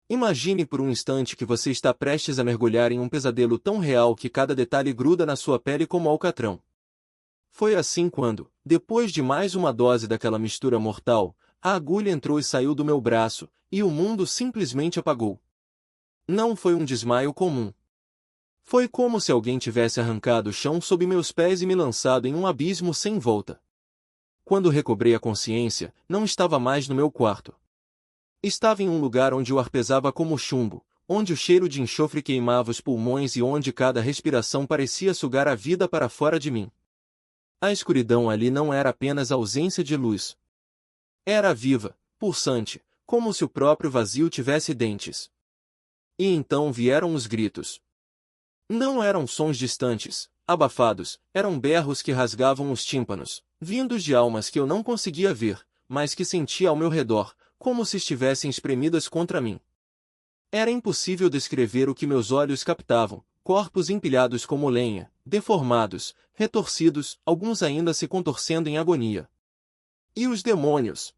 Imagine por um instante que você está prestes a mergulhar em um pesadelo tão real que cada detalhe gruda na sua pele como alcatrão. Foi assim quando, depois de mais uma dose daquela mistura mortal, a agulha entrou e saiu do meu braço, e o mundo simplesmente apagou. Não foi um desmaio comum. Foi como se alguém tivesse arrancado o chão sob meus pés e me lançado em um abismo sem volta. Quando recobrei a consciência, não estava mais no meu quarto. Estava em um lugar onde o ar pesava como chumbo, onde o cheiro de enxofre queimava os pulmões e onde cada respiração parecia sugar a vida para fora de mim. A escuridão ali não era apenas ausência de luz. Era viva, pulsante, como se o próprio vazio tivesse dentes. E então vieram os gritos. Não eram sons distantes, abafados, eram berros que rasgavam os tímpanos, vindos de almas que eu não conseguia ver, mas que sentia ao meu redor, como se estivessem espremidas contra mim. Era impossível descrever o que meus olhos captavam, corpos empilhados como lenha, deformados, retorcidos, alguns ainda se contorcendo em agonia. E os demônios?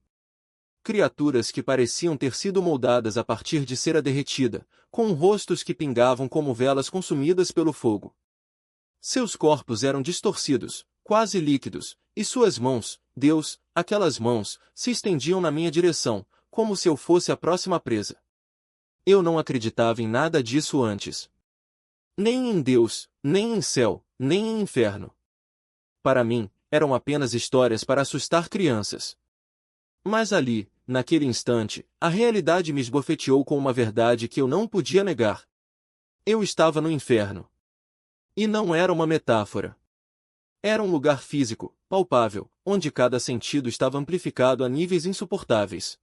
Criaturas que pareciam ter sido moldadas a partir de cera derretida, com rostos que pingavam como velas consumidas pelo fogo. Seus corpos eram distorcidos, quase líquidos, e suas mãos, Deus, aquelas mãos, se estendiam na minha direção, como se eu fosse a próxima presa. Eu não acreditava em nada disso antes. Nem em Deus, nem em céu, nem em inferno. Para mim, eram apenas histórias para assustar crianças. Mas ali, naquele instante, a realidade me esbofeteou com uma verdade que eu não podia negar. Eu estava no inferno. E não era uma metáfora. Era um lugar físico, palpável, onde cada sentido estava amplificado a níveis insuportáveis.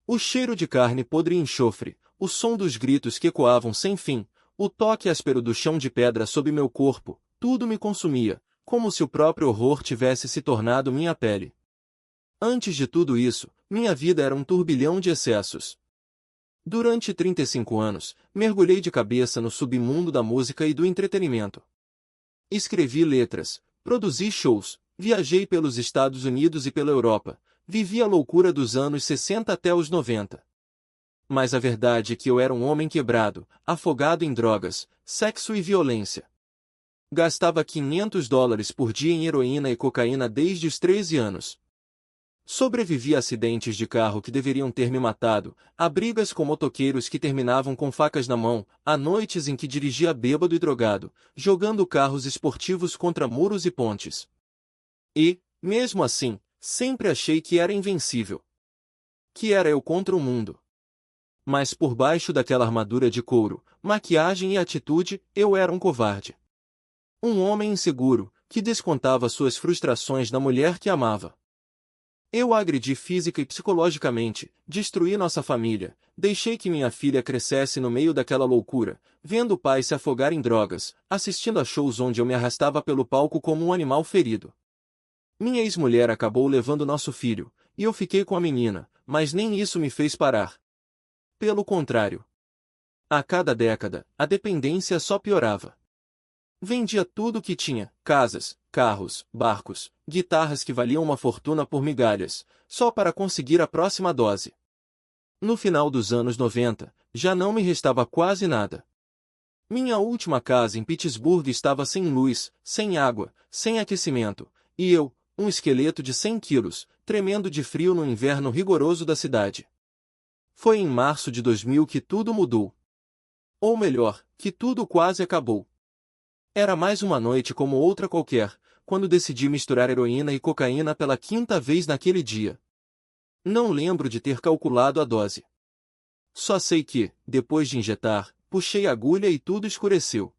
O cheiro de carne podre e enxofre, o som dos gritos que ecoavam sem fim, o toque áspero do chão de pedra sob meu corpo, tudo me consumia, como se o próprio horror tivesse se tornado minha pele. Antes de tudo isso, minha vida era um turbilhão de excessos. Durante 35 anos, mergulhei de cabeça no submundo da música e do entretenimento. Escrevi letras, produzi shows, viajei pelos Estados Unidos e pela Europa, vivi a loucura dos anos 60 até os 90. Mas a verdade é que eu era um homem quebrado, afogado em drogas, sexo e violência. Gastava $500 por dia em heroína e cocaína desde os 13 anos. Sobrevivi a acidentes de carro que deveriam ter me matado, a brigas com motoqueiros que terminavam com facas na mão, a noites em que dirigia bêbado e drogado, jogando carros esportivos contra muros e pontes. E, mesmo assim, sempre achei que era invencível. Que era eu contra o mundo. Mas por baixo daquela armadura de couro, maquiagem e atitude, eu era um covarde. Um homem inseguro, que descontava suas frustrações na mulher que amava. Eu a agredi física e psicologicamente, destruí nossa família, deixei que minha filha crescesse no meio daquela loucura, vendo o pai se afogar em drogas, assistindo a shows onde eu me arrastava pelo palco como um animal ferido. Minha ex-mulher acabou levando nosso filho, e eu fiquei com a menina, mas nem isso me fez parar. Pelo contrário. A cada década, a dependência só piorava. Vendia tudo o que tinha, casas, carros, barcos, guitarras que valiam uma fortuna por migalhas, só para conseguir a próxima dose. No final dos anos 90, já não me restava quase nada. Minha última casa em Pittsburgh estava sem luz, sem água, sem aquecimento, e eu, um esqueleto de 100 quilos, tremendo de frio no inverno rigoroso da cidade. Foi em março de 2000 que tudo mudou. Ou melhor, que tudo quase acabou. Era mais uma noite como outra qualquer, quando decidi misturar heroína e cocaína pela 5ª vez naquele dia. Não lembro de ter calculado a dose. Só sei que, depois de injetar, puxei a agulha e tudo escureceu.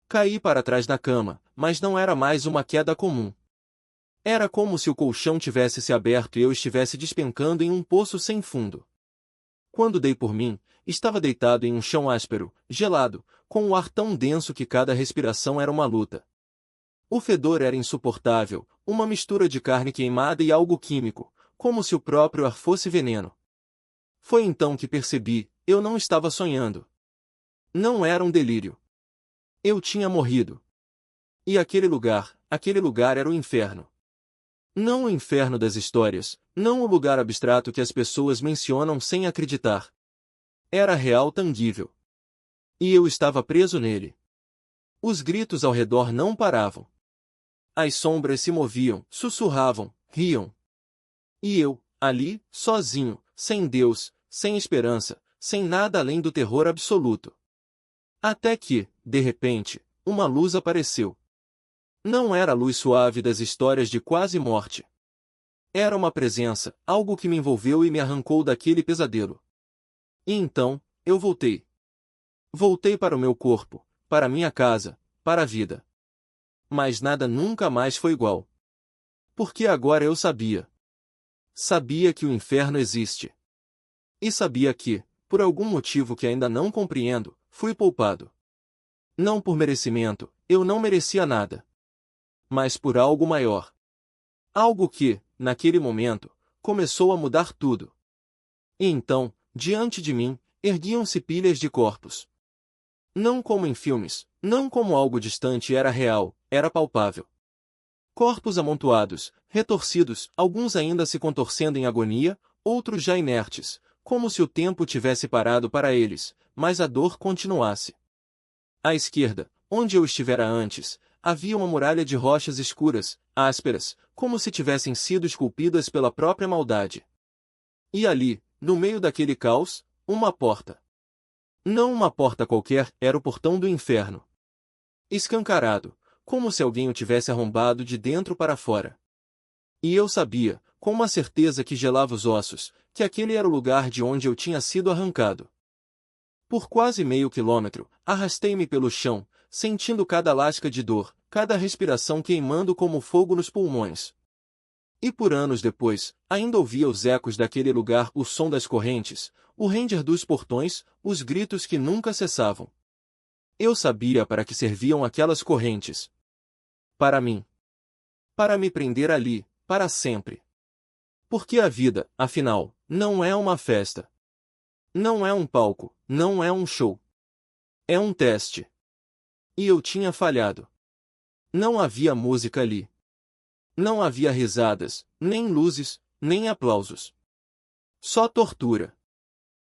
Caí para trás da cama, mas não era mais uma queda comum. Era como se o colchão tivesse se aberto e eu estivesse despencando em um poço sem fundo. Quando dei por mim, estava deitado em um chão áspero, gelado, com um ar tão denso que cada respiração era uma luta. O fedor era insuportável, uma mistura de carne queimada e algo químico, como se o próprio ar fosse veneno. Foi então que percebi, eu não estava sonhando. Não era um delírio. Eu tinha morrido. E aquele lugar era o inferno. Não o inferno das histórias, não o lugar abstrato que as pessoas mencionam sem acreditar. Era real, tangível. E eu estava preso nele. Os gritos ao redor não paravam. As sombras se moviam, sussurravam, riam. E eu, ali, sozinho, sem Deus, sem esperança, sem nada além do terror absoluto. Até que, de repente, uma luz apareceu. Não era a luz suave das histórias de quase morte. Era uma presença, algo que me envolveu e me arrancou daquele pesadelo. E então, eu voltei. Voltei para o meu corpo, para a minha casa, para a vida. Mas nada nunca mais foi igual. Porque agora eu sabia. Sabia que o inferno existe. E sabia que, por algum motivo que ainda não compreendo, fui poupado. Não por merecimento, eu não merecia nada. Mas por algo maior. Algo que, naquele momento, começou a mudar tudo. E então, diante de mim, erguiam-se pilhas de corpos. Não como em filmes, não como algo distante, era real, era palpável. Corpos amontoados, retorcidos, alguns ainda se contorcendo em agonia, outros já inertes, como se o tempo tivesse parado para eles, mas a dor continuasse. À esquerda, onde eu estivera antes, havia uma muralha de rochas escuras, ásperas, como se tivessem sido esculpidas pela própria maldade. E ali, no meio daquele caos, uma porta. Não uma porta qualquer, era o portão do inferno. Escancarado, como se alguém o tivesse arrombado de dentro para fora. E eu sabia, com uma certeza que gelava os ossos, que aquele era o lugar de onde eu tinha sido arrancado. Por quase meio quilômetro, arrastei-me pelo chão, sentindo cada lasca de dor, cada respiração queimando como fogo nos pulmões. E por anos depois, ainda ouvia os ecos daquele lugar, o som das correntes, o ranger dos portões, os gritos que nunca cessavam. Eu sabia para que serviam aquelas correntes. Para mim. Para me prender ali, para sempre. Porque a vida, afinal, não é uma festa. Não é um palco, não é um show. É um teste. E eu tinha falhado. Não havia música ali. Não havia risadas, nem luzes, nem aplausos. Só tortura.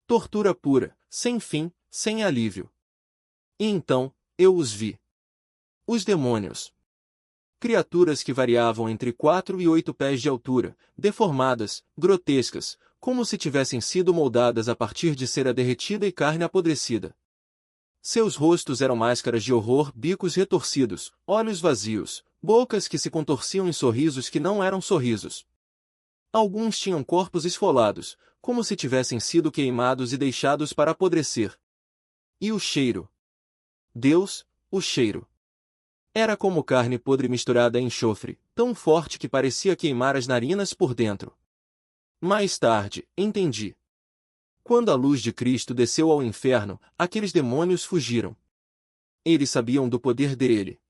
Tortura pura, sem fim, sem alívio. E então, eu os vi. Os demônios. Criaturas que variavam entre 4 e 8 pés de altura, deformadas, grotescas, como se tivessem sido moldadas a partir de cera derretida e carne apodrecida. Seus rostos eram máscaras de horror, bicos retorcidos, olhos vazios, bocas que se contorciam em sorrisos que não eram sorrisos. Alguns tinham corpos esfolados, como se tivessem sido queimados e deixados para apodrecer. E o cheiro. Deus, o cheiro. Era como carne podre misturada a enxofre, tão forte que parecia queimar as narinas por dentro. Mais tarde, entendi. Quando a luz de Cristo desceu ao inferno, aqueles demônios fugiram. Eles sabiam do poder dele.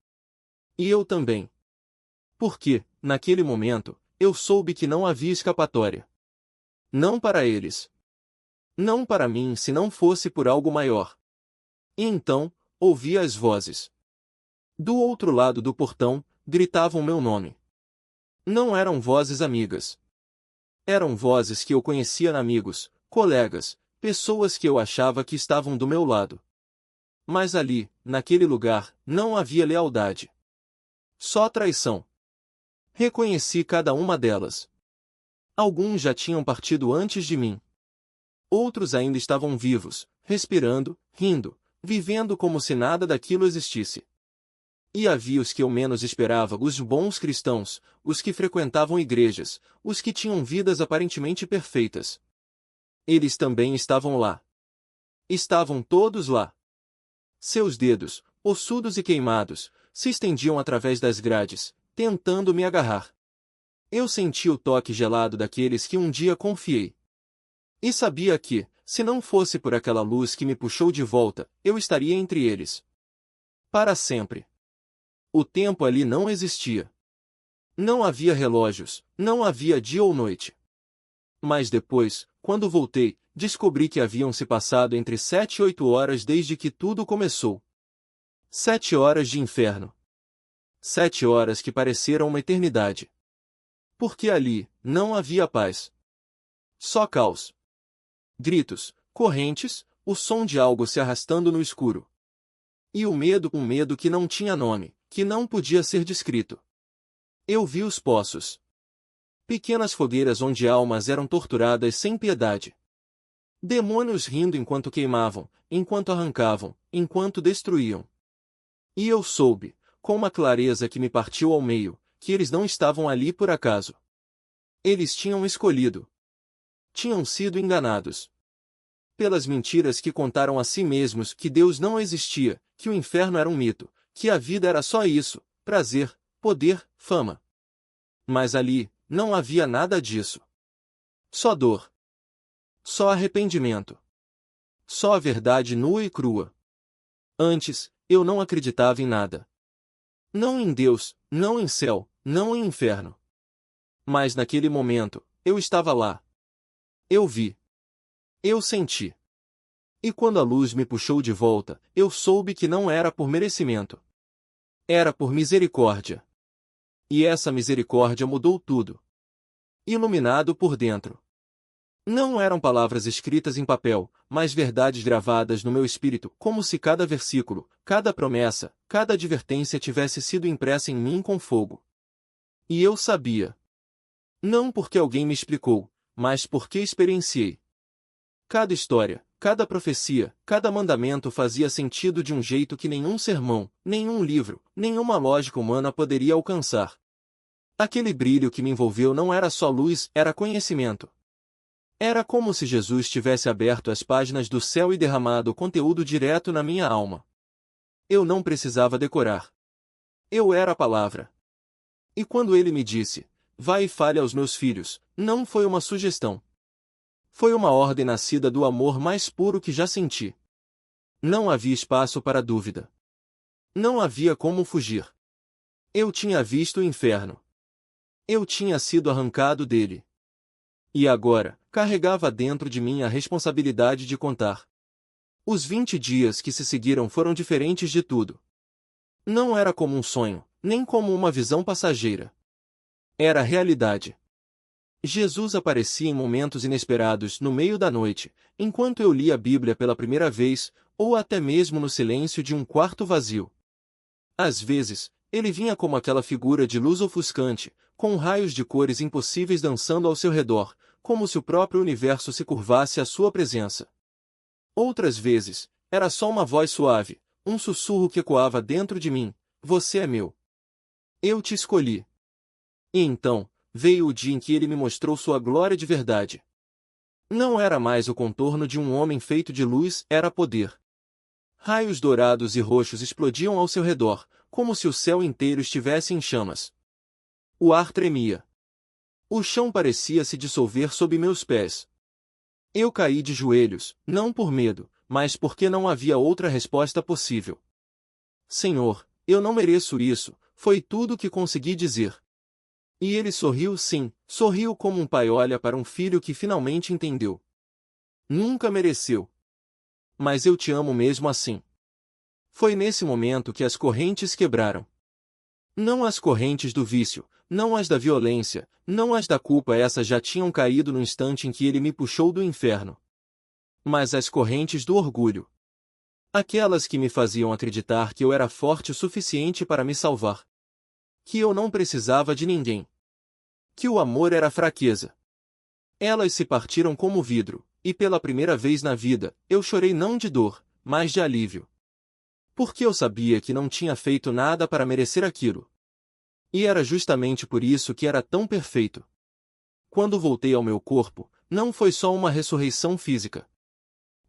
E eu também. Porque, naquele momento, eu soube que não havia escapatória. Não para eles. Não para mim se não fosse por algo maior. E então, ouvi as vozes. Do outro lado do portão, gritavam meu nome. Não eram vozes amigas. Eram vozes que eu conhecia, amigos, colegas, pessoas que eu achava que estavam do meu lado. Mas ali, naquele lugar, não havia lealdade. Só traição. Reconheci cada uma delas. Alguns já tinham partido antes de mim. Outros ainda estavam vivos, respirando, rindo, vivendo como se nada daquilo existisse. E havia os que eu menos esperava, os bons cristãos, os que frequentavam igrejas, os que tinham vidas aparentemente perfeitas. Eles também estavam lá. Estavam todos lá. Seus dedos, ossudos e queimados, se estendiam através das grades, tentando me agarrar. Eu senti o toque gelado daqueles que um dia confiei. E sabia que, se não fosse por aquela luz que me puxou de volta, eu estaria entre eles. Para sempre. O tempo ali não existia. Não havia relógios, não havia dia ou noite. Mas depois, quando voltei, descobri que haviam se passado entre 7 e 8 horas desde que tudo começou. 7 horas de inferno. 7 horas que pareceram uma eternidade. Porque ali, não havia paz. Só caos. Gritos, correntes, o som de algo se arrastando no escuro. E um medo que não tinha nome, que não podia ser descrito. Eu vi os poços. Pequenas fogueiras onde almas eram torturadas sem piedade. Demônios rindo enquanto queimavam, enquanto arrancavam, enquanto destruíam. E eu soube, com uma clareza que me partiu ao meio, que eles não estavam ali por acaso. Eles tinham escolhido. Tinham sido enganados. Pelas mentiras que contaram a si mesmos que Deus não existia, que o inferno era um mito, que a vida era só isso, prazer, poder, fama. Mas ali, não havia nada disso. Só dor. Só arrependimento. Só a verdade nua e crua. Antes, eu não acreditava em nada. Não em Deus, não em céu, não em inferno. Mas naquele momento, eu estava lá. Eu vi. Eu senti. E quando a luz me puxou de volta, eu soube que não era por merecimento. Era por misericórdia. E essa misericórdia mudou tudo. Iluminado por dentro. Não eram palavras escritas em papel, mas verdades gravadas no meu espírito, como se cada versículo, cada promessa, cada advertência tivesse sido impressa em mim com fogo. E eu sabia. Não porque alguém me explicou, mas porque experienciei. Cada história, cada profecia, cada mandamento fazia sentido de um jeito que nenhum sermão, nenhum livro, nenhuma lógica humana poderia alcançar. Aquele brilho que me envolveu não era só luz, era conhecimento. Era como se Jesus tivesse aberto as páginas do céu e derramado o conteúdo direto na minha alma. Eu não precisava decorar. Eu era a palavra. E quando ele me disse, vai e fale aos meus filhos, não foi uma sugestão. Foi uma ordem nascida do amor mais puro que já senti. Não havia espaço para dúvida. Não havia como fugir. Eu tinha visto o inferno. Eu tinha sido arrancado dele. E agora, carregava dentro de mim a responsabilidade de contar. Os 20 dias que se seguiram foram diferentes de tudo. Não era como um sonho, nem como uma visão passageira. Era realidade. Jesus aparecia em momentos inesperados no meio da noite, enquanto eu lia a Bíblia pela primeira vez, ou até mesmo no silêncio de um quarto vazio. Às vezes, ele vinha como aquela figura de luz ofuscante, com raios de cores impossíveis dançando ao seu redor, como se o próprio universo se curvasse à sua presença. Outras vezes, era só uma voz suave, um sussurro que ecoava dentro de mim, você é meu. Eu te escolhi. E então, veio o dia em que ele me mostrou sua glória de verdade. Não era mais o contorno de um homem feito de luz, era poder. Raios dourados e roxos explodiam ao seu redor, como se o céu inteiro estivesse em chamas. O ar tremia. O chão parecia se dissolver sob meus pés. Eu caí de joelhos, não por medo, mas porque não havia outra resposta possível. Senhor, eu não mereço isso, foi tudo o que consegui dizer. E ele sorriu sim, sorriu como um pai olha para um filho que finalmente entendeu. Nunca mereceu. Mas eu te amo mesmo assim. Foi nesse momento que as correntes quebraram. Não as correntes do vício, não as da violência, não as da culpa, essas já tinham caído no instante em que ele me puxou do inferno. Mas as correntes do orgulho. Aquelas que me faziam acreditar que eu era forte o suficiente para me salvar. Que eu não precisava de ninguém. Que o amor era fraqueza. Elas se partiram como vidro, e pela primeira vez na vida, eu chorei não de dor, mas de alívio. Porque eu sabia que não tinha feito nada para merecer aquilo. E era justamente por isso que era tão perfeito. Quando voltei ao meu corpo, não foi só uma ressurreição física.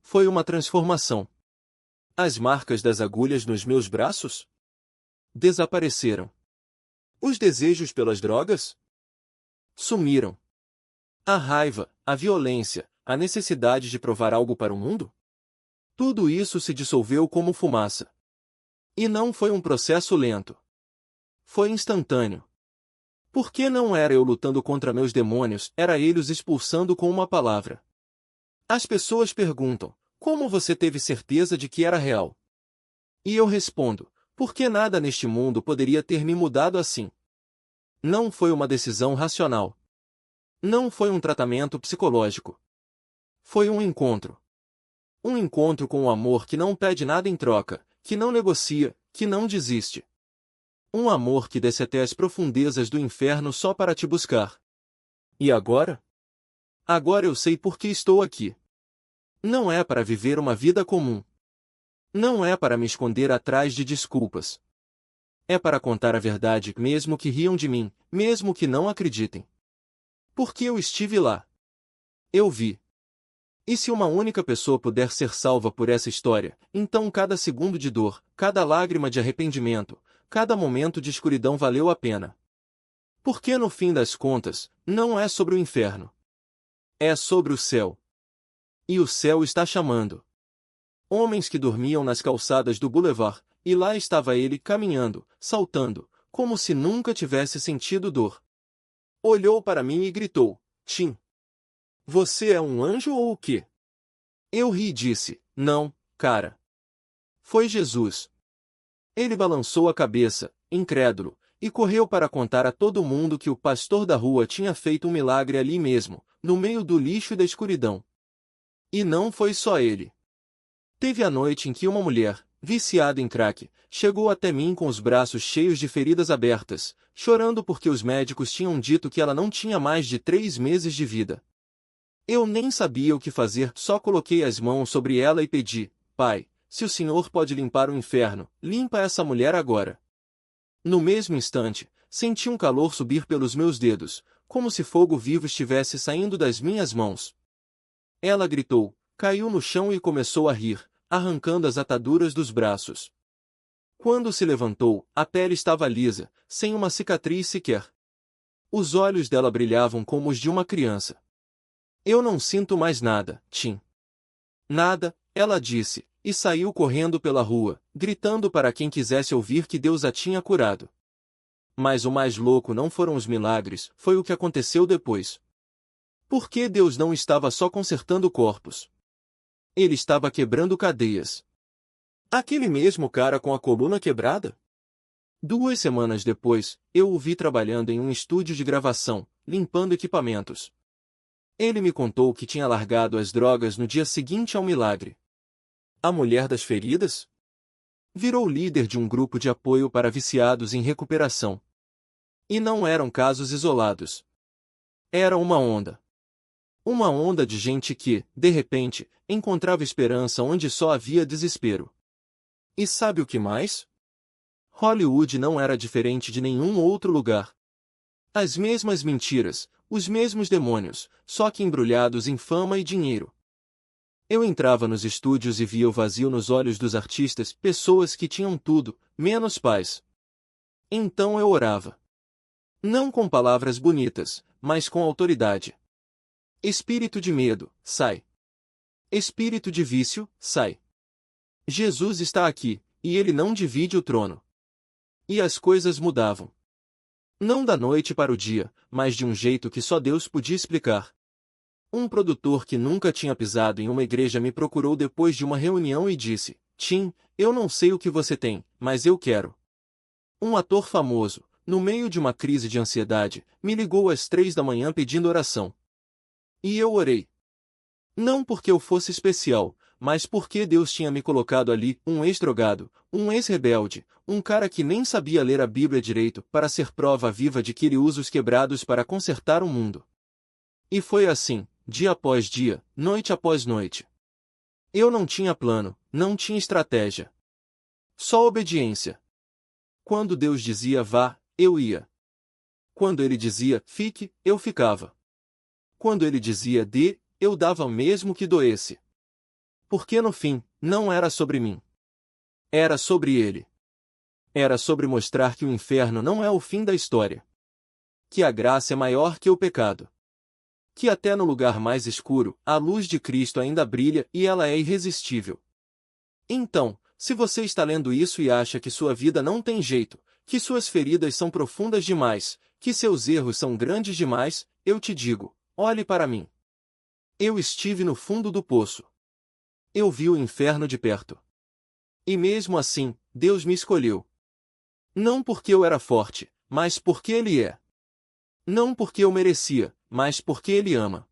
Foi uma transformação. As marcas das agulhas nos meus braços desapareceram. Os desejos pelas drogas sumiram. A raiva, a violência, a necessidade de provar algo para o mundo? Tudo isso se dissolveu como fumaça. E não foi um processo lento. Foi instantâneo. Porque não era eu lutando contra meus demônios, era ele os expulsando com uma palavra. As pessoas perguntam, como você teve certeza de que era real? E eu respondo, porque nada neste mundo poderia ter me mudado assim. Não foi uma decisão racional. Não foi um tratamento psicológico. Foi um encontro. Um encontro com o amor que não pede nada em troca, que não negocia, que não desiste. Um amor que desce até as profundezas do inferno só para te buscar. E agora? Agora eu sei por que estou aqui. Não é para viver uma vida comum. Não é para me esconder atrás de desculpas. É para contar a verdade, mesmo que riam de mim, mesmo que não acreditem. Porque eu estive lá. Eu vi. E se uma única pessoa puder ser salva por essa história, então cada segundo de dor, cada lágrima de arrependimento, cada momento de escuridão valeu a pena. Porque no fim das contas, não é sobre o inferno. É sobre o céu. E o céu está chamando. Homens que dormiam nas calçadas do boulevard, e lá estava ele caminhando, saltando, como se nunca tivesse sentido dor. Olhou para mim e gritou: Tim, você é um anjo ou o quê? Eu ri e disse: não, cara. Foi Jesus. Ele balançou a cabeça, incrédulo, e correu para contar a todo mundo que o pastor da rua tinha feito um milagre ali mesmo, no meio do lixo e da escuridão. E não foi só ele. Teve a noite em que uma mulher, viciada em crack, chegou até mim com os braços cheios de feridas abertas, chorando porque os médicos tinham dito que ela não tinha mais de 3 meses de vida. Eu nem sabia o que fazer, só coloquei as mãos sobre ela e pedi: Pai, se o Senhor pode limpar o inferno, limpa essa mulher agora. No mesmo instante, senti um calor subir pelos meus dedos, como se fogo vivo estivesse saindo das minhas mãos. Ela gritou, caiu no chão e começou a rir, arrancando as ataduras dos braços. Quando se levantou, a pele estava lisa, sem uma cicatriz sequer. Os olhos dela brilhavam como os de uma criança. Eu não sinto mais nada, Tim. Nada, ela disse, e saiu correndo pela rua, gritando para quem quisesse ouvir que Deus a tinha curado. Mas o mais louco não foram os milagres, foi o que aconteceu depois. Por que Deus não estava só consertando corpos? Ele estava quebrando cadeias. Aquele mesmo cara com a coluna quebrada? 2 semanas depois, eu o vi trabalhando em um estúdio de gravação, limpando equipamentos. Ele me contou que tinha largado as drogas no dia seguinte ao milagre. A mulher das feridas? Virou líder de um grupo de apoio para viciados em recuperação. E não eram casos isolados. Era uma onda. Uma onda de gente que, de repente, encontrava esperança onde só havia desespero. E sabe o que mais? Hollywood não era diferente de nenhum outro lugar. As mesmas mentiras, os mesmos demônios, só que embrulhados em fama e dinheiro. Eu entrava nos estúdios e via o vazio nos olhos dos artistas, pessoas que tinham tudo, menos paz. Então eu orava. Não com palavras bonitas, mas com autoridade. Espírito de medo, sai. Espírito de vício, sai. Jesus está aqui, e ele não divide o trono. E as coisas mudavam. Não da noite para o dia, mas de um jeito que só Deus podia explicar. Um produtor que nunca tinha pisado em uma igreja me procurou depois de uma reunião e disse: Tim, eu não sei o que você tem, mas eu quero. Um ator famoso, no meio de uma crise de ansiedade, me ligou às 3 da manhã pedindo oração. E eu orei. Não porque eu fosse especial, mas porque Deus tinha me colocado ali, um ex-drogado, um ex-rebelde, um cara que nem sabia ler a Bíblia direito, para ser prova viva de que ele usa os quebrados para consertar o mundo. E foi assim, dia após dia, noite após noite. Eu não tinha plano, não tinha estratégia. Só obediência. Quando Deus dizia vá, eu ia. Quando ele dizia fique, eu ficava. Quando ele dizia dê, eu dava mesmo que doesse. Porque no fim, não era sobre mim. Era sobre ele. Era sobre mostrar que o inferno não é o fim da história. Que a graça é maior que o pecado. Que até no lugar mais escuro, a luz de Cristo ainda brilha e ela é irresistível. Então, se você está lendo isso e acha que sua vida não tem jeito, que suas feridas são profundas demais, que seus erros são grandes demais, eu te digo, olhe para mim. Eu estive no fundo do poço. Eu vi o inferno de perto. E mesmo assim, Deus me escolheu. Não porque eu era forte, mas porque Ele é. Não porque eu merecia, mas porque Ele ama.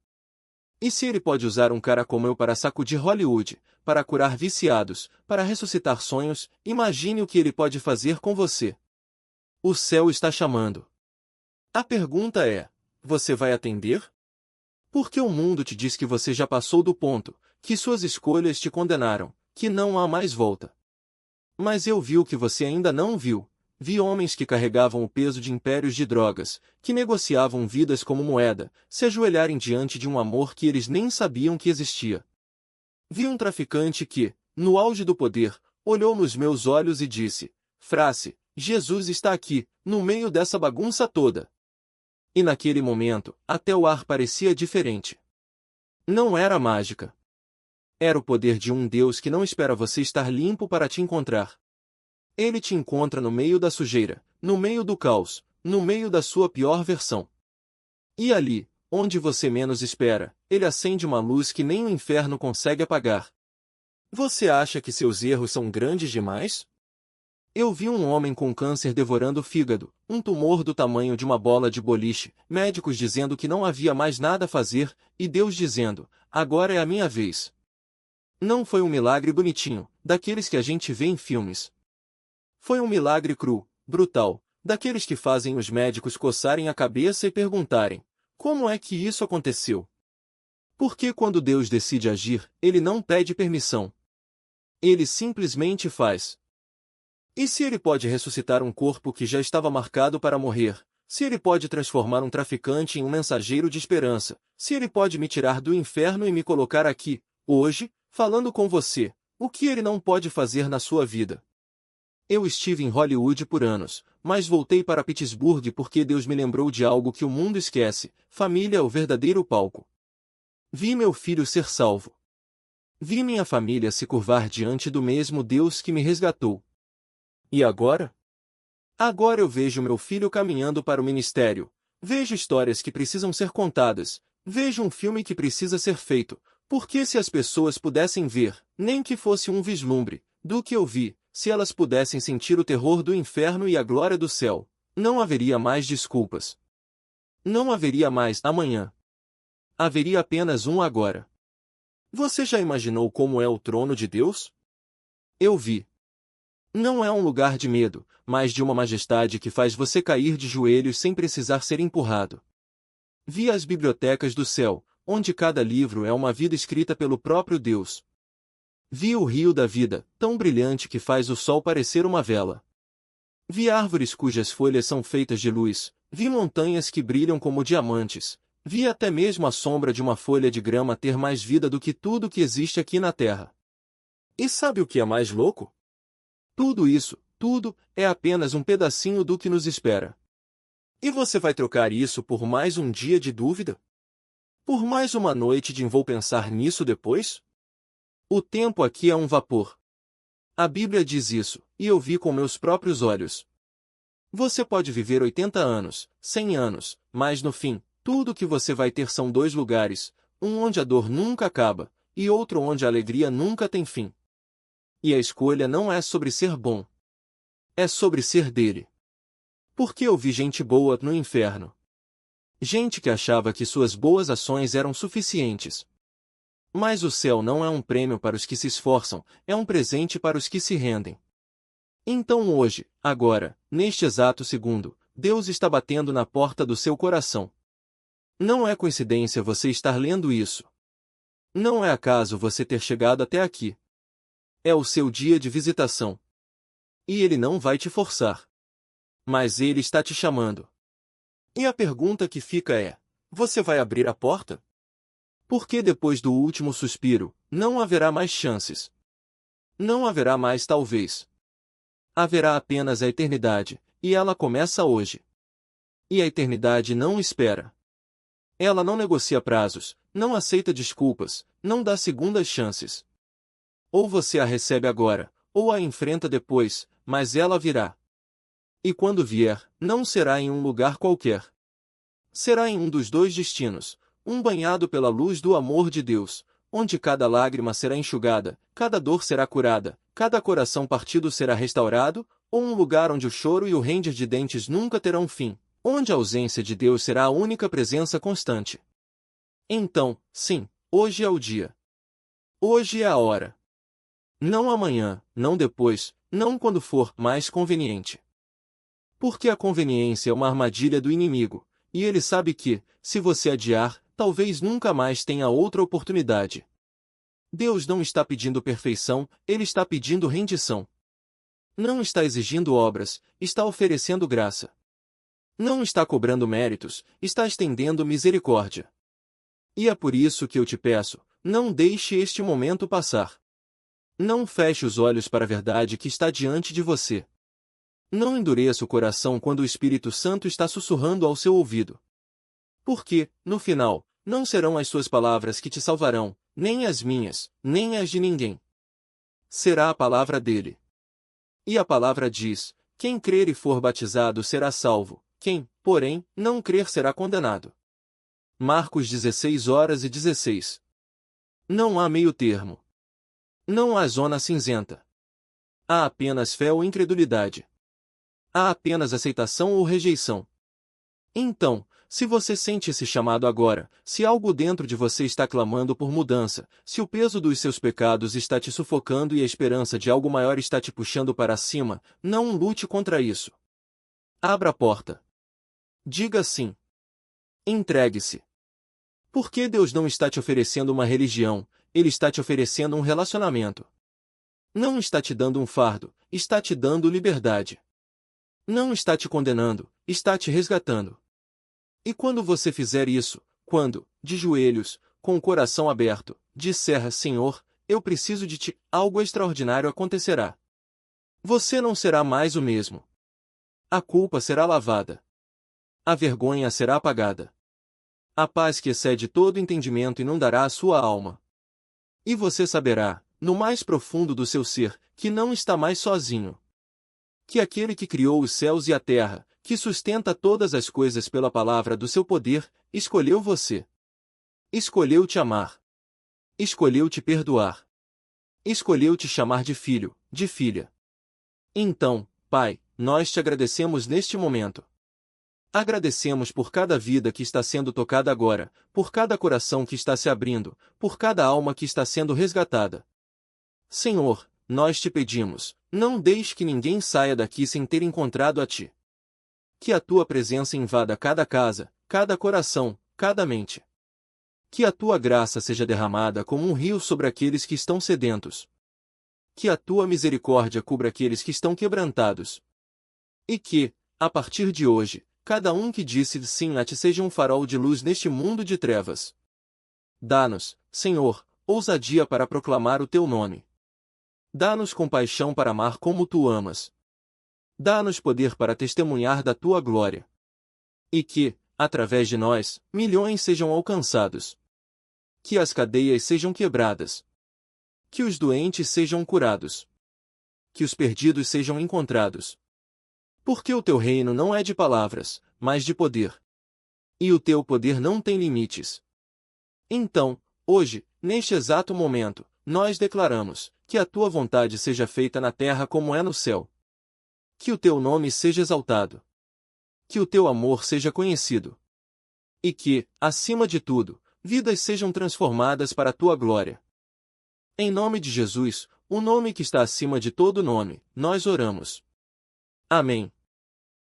E se ele pode usar um cara como eu para sacudir Hollywood, para curar viciados, para ressuscitar sonhos, imagine o que ele pode fazer com você. O céu está chamando. A pergunta é: você vai atender? Porque o mundo te diz que você já passou do ponto, que suas escolhas te condenaram, que não há mais volta. Mas eu vi o que você ainda não viu. Vi homens que carregavam o peso de impérios de drogas, que negociavam vidas como moeda, se ajoelharem diante de um amor que eles nem sabiam que existia. Vi um traficante que, no auge do poder, olhou nos meus olhos e disse: "Frase, Jesus está aqui, no meio dessa bagunça toda." E naquele momento, até o ar parecia diferente. Não era mágica. Era o poder de um Deus que não espera você estar limpo para te encontrar. Ele te encontra no meio da sujeira, no meio do caos, no meio da sua pior versão. E ali, onde você menos espera, ele acende uma luz que nem o inferno consegue apagar. Você acha que seus erros são grandes demais? Eu vi um homem com câncer devorando o fígado, um tumor do tamanho de uma bola de boliche, médicos dizendo que não havia mais nada a fazer, e Deus dizendo: "Agora é a minha vez." Não foi um milagre bonitinho, daqueles que a gente vê em filmes. Foi um milagre cru, brutal, daqueles que fazem os médicos coçarem a cabeça e perguntarem: como é que isso aconteceu? Porque quando Deus decide agir, ele não pede permissão. Ele simplesmente faz. E se ele pode ressuscitar um corpo que já estava marcado para morrer, se ele pode transformar um traficante em um mensageiro de esperança, se ele pode me tirar do inferno e me colocar aqui, hoje, falando com você, o que ele não pode fazer na sua vida? Eu estive em Hollywood por anos, mas voltei para Pittsburgh porque Deus me lembrou de algo que o mundo esquece: família é o verdadeiro palco. Vi meu filho ser salvo. Vi minha família se curvar diante do mesmo Deus que me resgatou. E agora? Agora eu vejo meu filho caminhando para o ministério. Vejo histórias que precisam ser contadas. Vejo um filme que precisa ser feito. Porque se as pessoas pudessem ver, nem que fosse um vislumbre, do que eu vi, se elas pudessem sentir o terror do inferno e a glória do céu, não haveria mais desculpas. Não haveria mais amanhã. Haveria apenas um agora. Você já imaginou como é o trono de Deus? Eu vi. Não é um lugar de medo, mas de uma majestade que faz você cair de joelhos sem precisar ser empurrado. Vi as bibliotecas do céu, onde cada livro é uma vida escrita pelo próprio Deus. Vi o rio da vida, tão brilhante que faz o sol parecer uma vela. Vi árvores cujas folhas são feitas de luz, vi montanhas que brilham como diamantes, vi até mesmo a sombra de uma folha de grama ter mais vida do que tudo que existe aqui na terra. E sabe o que é mais louco? Tudo isso, tudo, é apenas um pedacinho do que nos espera. E você vai trocar isso por mais um dia de dúvida? Por mais uma noite de vou pensar nisso depois? O tempo aqui é um vapor. A Bíblia diz isso, e eu vi com meus próprios olhos. Você pode viver 80 anos, 100 anos, mas no fim, tudo que você vai ter são dois lugares, um onde a dor nunca acaba, e outro onde a alegria nunca tem fim. E a escolha não é sobre ser bom. É sobre ser dele. Porque eu vi gente boa no inferno. Gente que achava que suas boas ações eram suficientes. Mas o céu não é um prêmio para os que se esforçam, é um presente para os que se rendem. Então hoje, agora, neste exato segundo, Deus está batendo na porta do seu coração. Não é coincidência você estar lendo isso. Não é acaso você ter chegado até aqui. É o seu dia de visitação. E ele não vai te forçar. Mas ele está te chamando. E a pergunta que fica é: você vai abrir a porta? Porque depois do último suspiro, não haverá mais chances. Não haverá mais talvez. Haverá apenas a eternidade, e ela começa hoje. E a eternidade não espera. Ela não negocia prazos, não aceita desculpas, não dá segundas chances. Ou você a recebe agora, ou a enfrenta depois, mas ela virá. E quando vier, não será em um lugar qualquer. Será em um dos dois destinos, um banhado pela luz do amor de Deus, onde cada lágrima será enxugada, cada dor será curada, cada coração partido será restaurado, ou um lugar onde o choro e o ranger de dentes nunca terão fim, onde a ausência de Deus será a única presença constante. Então, sim, Hoje é o dia. Hoje é a hora. Não amanhã, não depois, não quando for mais conveniente. Porque a conveniência é uma armadilha do inimigo, e ele sabe que, se você adiar, talvez nunca mais tenha outra oportunidade. Deus não está pedindo perfeição, ele está pedindo rendição. Não está exigindo obras, está oferecendo graça. Não está cobrando méritos, está estendendo misericórdia. E é por isso que eu te peço, não deixe este momento passar. Não feche os olhos para a verdade que está diante de você. Não endureça o coração quando o Espírito Santo está sussurrando ao seu ouvido. Porque, no final, não serão as suas palavras que te salvarão, nem as minhas, nem as de ninguém. Será a palavra dele. E a palavra diz: quem crer e for batizado será salvo, quem, porém, não crer será condenado. Marcos 16:16. Não há meio termo. Não há zona cinzenta. Há apenas fé ou incredulidade. Há apenas aceitação ou rejeição. Então, se você sente esse chamado agora, se algo dentro de você está clamando por mudança, se o peso dos seus pecados está te sufocando e a esperança de algo maior está te puxando para cima, não lute contra isso. Abra a porta. Diga sim. Entregue-se. Porque Deus não está te oferecendo uma religião, Ele está te oferecendo um relacionamento. Não está te dando um fardo, está te dando liberdade. Não está te condenando, está te resgatando. E quando você fizer isso, quando, de joelhos, com o coração aberto, disser: Senhor, eu preciso de ti, algo extraordinário acontecerá. Você não será mais o mesmo. A culpa será lavada. A vergonha será apagada. A paz que excede todo entendimento inundará a sua alma. E você saberá, no mais profundo do seu ser, que não está mais sozinho. Que aquele que criou os céus e a terra, que sustenta todas as coisas pela palavra do seu poder, escolheu você. Escolheu te amar. Escolheu te perdoar. Escolheu te chamar de filho, de filha. Então, Pai, nós te agradecemos neste momento. Agradecemos por cada vida que está sendo tocada agora, por cada coração que está se abrindo, por cada alma que está sendo resgatada. Senhor, nós te pedimos, não deixe que ninguém saia daqui sem ter encontrado a Ti. Que a Tua presença invada cada casa, cada coração, cada mente. Que a Tua graça seja derramada como um rio sobre aqueles que estão sedentos. Que a Tua misericórdia cubra aqueles que estão quebrantados. E que, a partir de hoje, cada um que disse sim a Ti seja um farol de luz neste mundo de trevas. Dá-nos, Senhor, ousadia para proclamar o Teu nome. Dá-nos compaixão para amar como Tu amas. Dá-nos poder para testemunhar da Tua glória. E que, através de nós, milhões sejam alcançados. Que as cadeias sejam quebradas. Que os doentes sejam curados. Que os perdidos sejam encontrados. Porque o Teu reino não é de palavras, mas de poder. E o Teu poder não tem limites. Então, hoje, neste exato momento, nós declaramos: que a Tua vontade seja feita na terra como é no céu. Que o Teu nome seja exaltado. Que o Teu amor seja conhecido. E que, acima de tudo, vidas sejam transformadas para a Tua glória. Em nome de Jesus, o nome que está acima de todo nome, nós oramos. Amém.